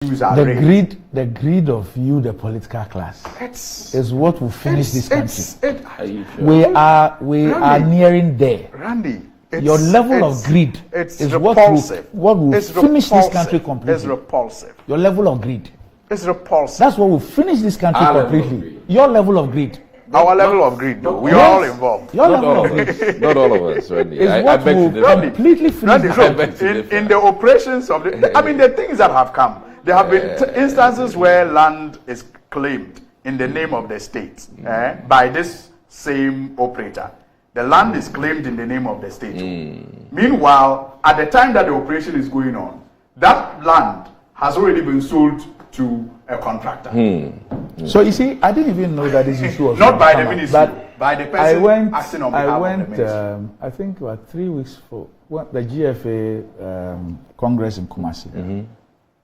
The greed of you, the political class, is what will finish this country. Are you sure? We are nearing there. Randy, your level of greed is what will finish this country completely. It's repulsive. Your level of greed. It's repulsive. That's what will finish this country completely. Your level of greed. Our level of greed, though. We are all involved. Your level of greed. Not all of us, Randy. I beg to completely finish in the operations of the... I mean, the things that have come, there have been instances where land is claimed in the name of the state by this same operator. The land is claimed in the name of the state. Meanwhile, at the time that the operation is going on, that land has already been sold to a contractor. So you see, I didn't even know that this issue was not by the ministry, but by the person acting on behalf of the ministry. I think about 3 weeks for the GFA Congress in Kumasi.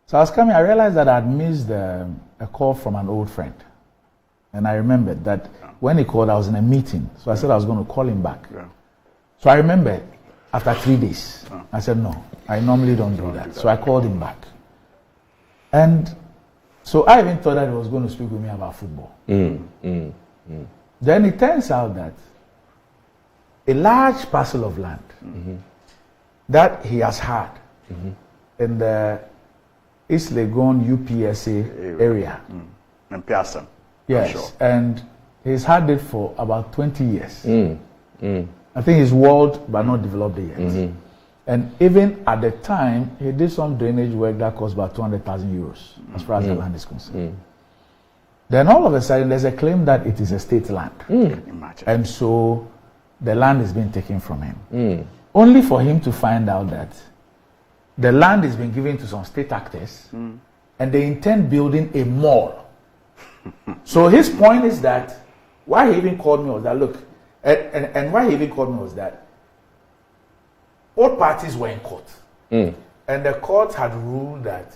So I was coming, I realized that I had missed a call from an old friend. And I remembered that when he called, I was in a meeting. So I said I was going to call him back. So I remembered after 3 days, I said, no, I normally don't do that. So I called him back. And so I even thought that he was going to speak with me about football. Then it turns out that a large parcel of land that he has had in the East Legon UPSA area. In Piasa. Yes, sure. and he's had it for about 20 years. I think he's walled but not developed it yet. And even at the time, he did some drainage work that cost about 200,000 euros as far as the land is concerned. Then all of a sudden, there's a claim that it is a state land. And so the land is being taken from him. Only for him to find out that the land is being given to some state actors and they intend building a mall. So his point is that, why he even called me was that, look, and why he even called me was that all parties were in court. And the court had ruled that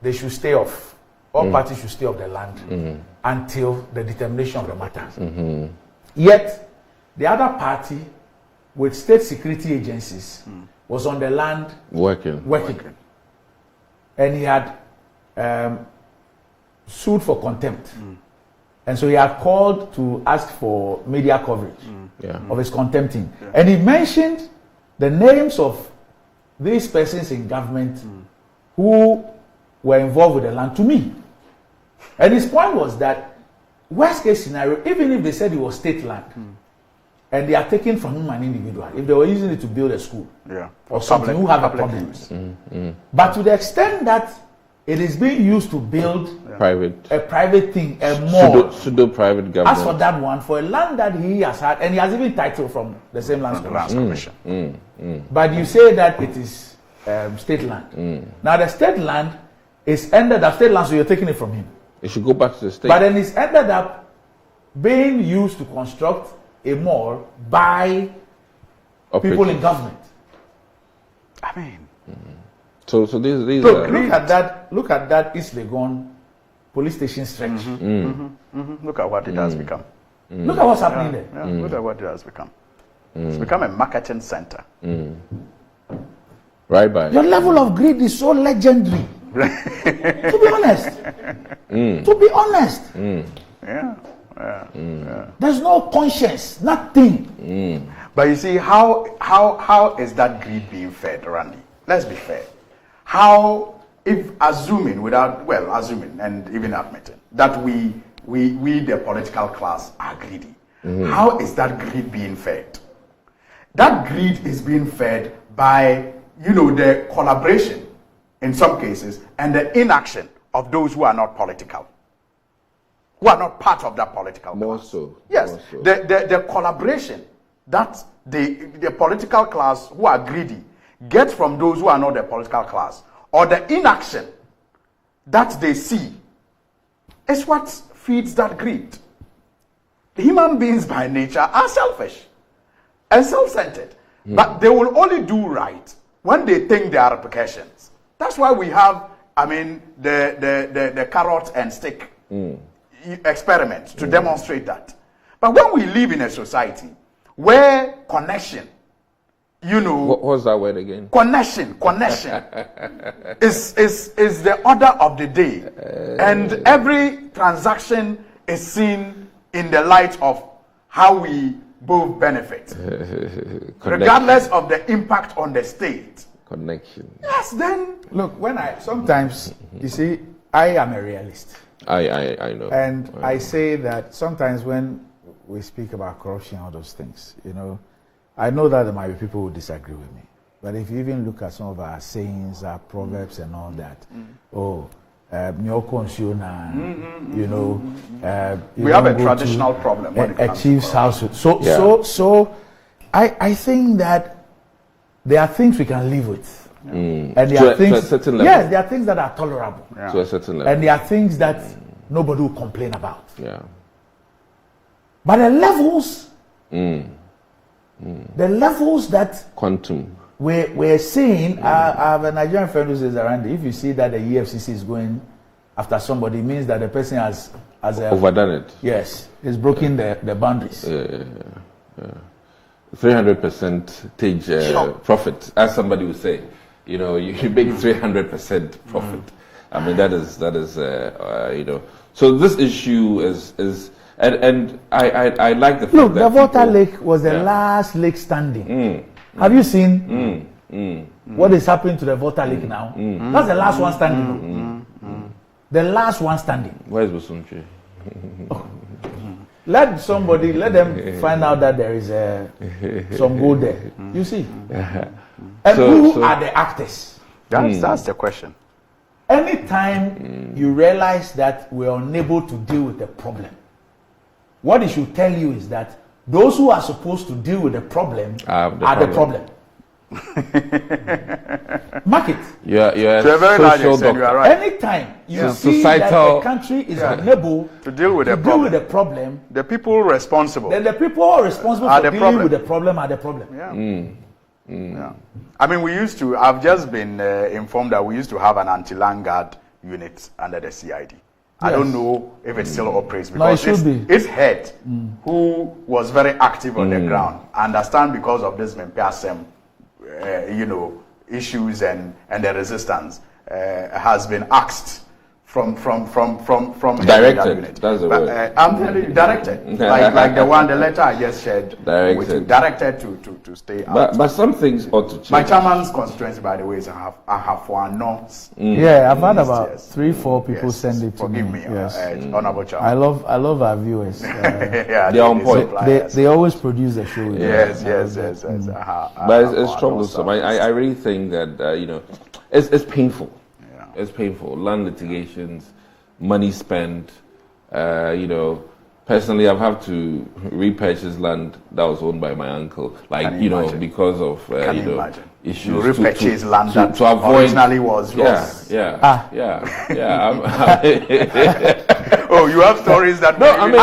they should stay off. All parties should stay off the land until the determination of the matter. Yet, the other party, with state security agencies, was on the land working. And he had sued for contempt. And so he had called to ask for media coverage of his contempting. And he mentioned the names of these persons in government who were involved with the land to me. And his point was that, worst case scenario, even if they said it was state land, and they are taken from him an individual, if they were using it to build a school or something, who have a problem. But to the extent that it is being used to build a private thing, a mall. Pseudo-private government. As for that one, for a land that he has had, and he has even title from the same land commission. But you say that it is state land. Now the state land is ended up state land, so you're taking it from him. It should go back to the state. But then it's ended up being used to construct a mall by people in government. I mean, so these look at that East Legon police station stretch. Look at what it has become. Look at what's happening there. Look at what it has become. It's become a marketing center. Right by. Your level of greed is so legendary. To be honest. To be honest. There's no conscience, nothing. But you see, how is that greed being fed, Randy? Let's be fair. How, if assuming and even admitting that we the political class are greedy, how is that greed being fed? That greed is being fed by, the collaboration in some cases and the inaction of those who are not political, who are not part of that political class. More so. Yes, the collaboration that the political class who are greedy get from those who are not the political class, or the inaction that they see, is what feeds that greed. Human beings by nature are selfish and self-centered, but they will only do right when they think there are repercussions. That's why we have, the carrot and stick experiment to demonstrate that. But when we live in a society where connection you know, What was that word again? connection is the order of the day, and every transaction is seen in the light of how we both benefit, regardless of the impact on the state. Connection. Yes, then Look, sometimes, you see, I am a realist. I know. And I say that sometimes when we speak about corruption, all those things, you know, I know that there might be people who disagree with me. But if you even look at some of our sayings, our proverbs and all that, you know, we have a traditional problem when it a comes chief's to house. So I think that there are things we can live with. And there are things, to a certain level. yes, there are things that are tolerable. Yeah. To a certain level. And there are things that nobody will complain about. Yeah. But the levels, the levels that Quantum. we're seeing, I have a Nigerian friend who says, Arandi, if you see that the EFCC is going after somebody, it means that the person has Overdone it. yes, he's broken the boundaries. 300% profit, as somebody would say. You know, you make 300% profit. I mean, that is you know. So this issue is and I like the fact Look, that the Volta people- Lake was the last lake standing. Have you seen what is happening to the Volta Lake now? That's the last one standing. The last one standing. Where is Busunchi? Let them find out that there is some gold there. You see? And who are the actors? That's the question. Anytime you realize that we're unable to deal with the problem, what it should tell you is that those who are supposed to deal with the problem are the problem. Mark it. Yeah. To a very large extent, you are right. Anytime you see that the country is unable To deal with the problem, The people responsible. then the people who are responsible Are for the dealing problem. with the problem are the problem. Yeah. I mean, I've just been informed that we used to have an anti-land guard unit under the CID. I don't know if it still operates because it should be. its head, who was very active on the ground, I understand because of this Mempiasem, you know, issues and the resistance, has been axed from Directed. that unit. That's the word. I'm telling you, directed. like the letter I just shared with you, directed to stay out. But some things ought to change. My chairman's constituency, by the way, is I have for North. Yeah, I've had about 3-4 people send it to me. Forgive me, Yes. Honorable Chairman. I love our viewers. Yeah, They're on point. They always produce the show. Yes. But it's troublesome. I really think that you know, it's painful. Yeah. It's painful. Land litigations, money spent. You know, personally, I've had to repurchase land that was owned by my uncle. Like you know, because of you know issues. You repurchase land that to avoid originally was yours. Yeah. Oh, you have stories that? No, I mean,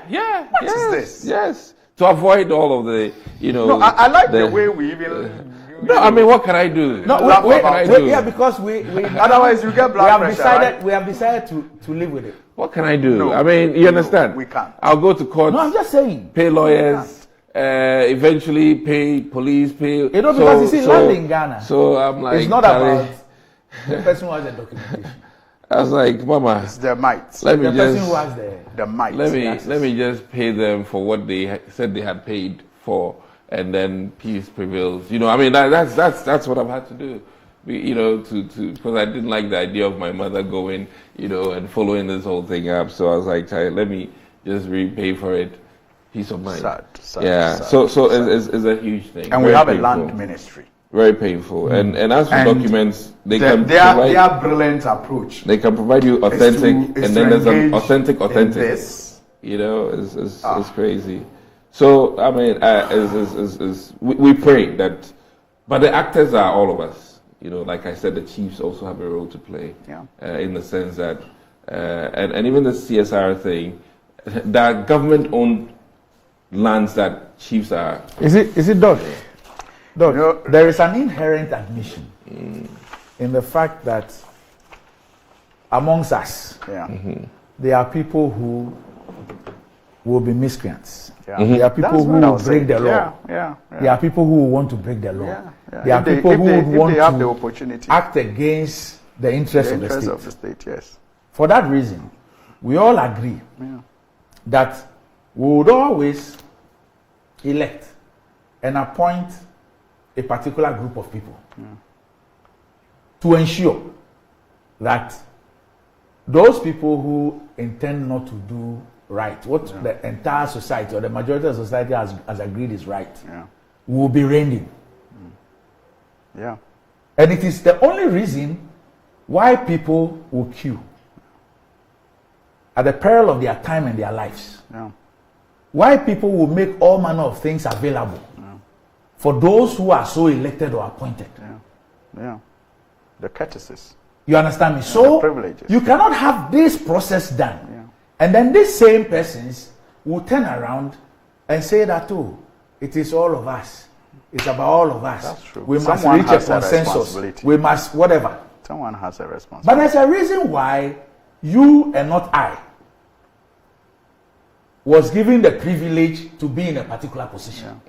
yeah. What is this? Yes. To avoid all of the, you know. No, I like the way we even. No, I mean, what can I do? No, what can I do? Yeah, because we otherwise you get blood pressure. Right? We have decided to live with it. What can I do? No, I mean, you understand? we can't. I'll go to court. No, I'm just saying. Pay lawyers. Eventually pay police. Pay. You know, because you see, land in Ghana. So I'm like, it's not about the person who has the documentation. I was like, Mama, it's the might. let me The just. person who has the might. Let me just pay them for what they said they had paid for, and then peace prevails. You know, I mean that's what I've had to do. You know, to because I didn't like the idea of my mother going, you know, and following this whole thing up. So I was like, let me just repay for it. Peace of mind. Sad. So it's a huge thing. And very we have painful. a land ministry. Very painful. And as for documents, their brilliant approach. They can provide you authentic, and then there's an authentic. This. You know, it's crazy. So I mean, we pray that, but the actors are all of us. You know, like I said, the chiefs also have a role to play. Yeah. In the sense that, and even the CSR thing, there are government-owned lands that chiefs are. Is it Doc? Doc, You know, there is an inherent admission in the fact that amongst us, there are people who will be miscreants. Yeah. There are people who will break the law. Yeah. There are people who want to break the law. Yeah. There are people who would want have the to opportunity. act against the interests of the state. Yes. For that reason, we all agree that we would always elect and appoint a particular group of people to ensure that those people who intend not to do right, what the entire society or the majority of society has agreed is right, will be reined in. Yeah. And it is the only reason why people will queue at the peril of their time and their lives. Yeah. Why people will make all manner of things available for those who are so elected or appointed. Yeah. The courtesies. You understand me? So privileges. You cannot have this process done. And then these same persons will turn around and say that, oh, it is all of us. It's about all of us. That's true. We must reach a consensus. We must whatever. Someone has a responsibility. But there's a reason why you and not I was given the privilege to be in a particular position.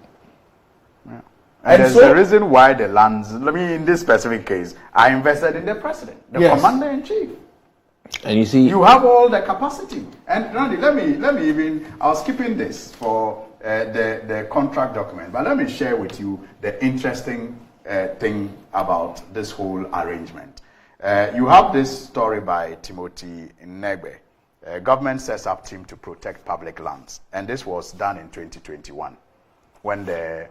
And there's a reason why the lands, in this specific case, are invested in the president, the commander-in-chief. And you see, you have all the capacity. And Randy, let me even, I was skipping this for the contract document, but let me share with you the interesting thing about this whole arrangement. You have this story by Timothy Negbe. Government sets up team to protect public lands, and this was done in 2021 when the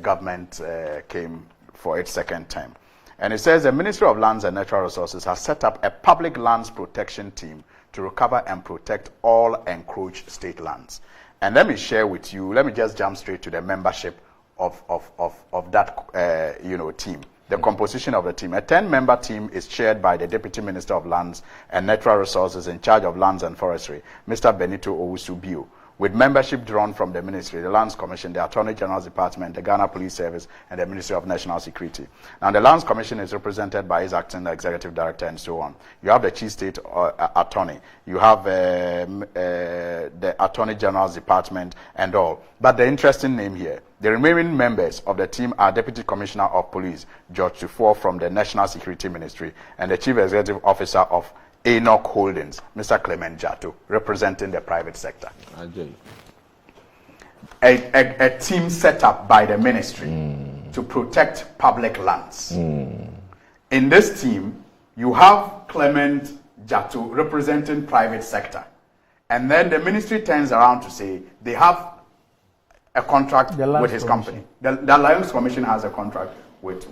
government came for its second term. And it says the Ministry of Lands and Natural Resources has set up a public lands protection team to recover and protect all encroached state lands. And let me share with you, let me just jump straight to the membership of that team. The composition of the team. A 10-member team is chaired by the Deputy Minister of Lands and Natural Resources in charge of Lands and Forestry, Mr. Benito Owusu-Bio, with membership drawn from the Ministry, the Lands Commission, the Attorney General's Department, the Ghana Police Service, and the Ministry of National Security. Now, the Lands Commission is represented by its acting executive director and so on. You have the Chief State Attorney. You have the Attorney General's Department and all. But the interesting name here, the remaining members of the team are Deputy Commissioner of Police, George Tufor from the National Security Ministry, and the Chief Executive Officer of Enoch Holdings, Mr. Clement Jato, representing the private sector. A team set up by the ministry to protect public lands. In this team, you have Clement Jato representing private sector. And then the ministry turns around to say they have a contract with his company. The Lions Commission has a contract with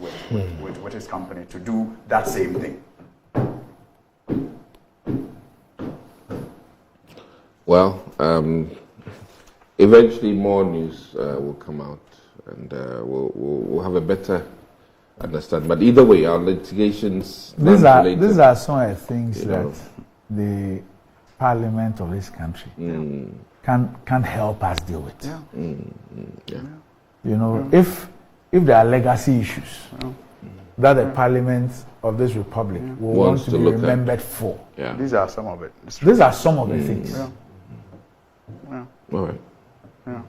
his company to do that same thing. Well, eventually more news will come out, and we'll have a better understanding. But either way, our litigations. These are some of the things that the Parliament of this country can help us deal with. If there are legacy issues that the Parliament of this Republic will want to be remembered for. These are some of it. These are some of the things. All right.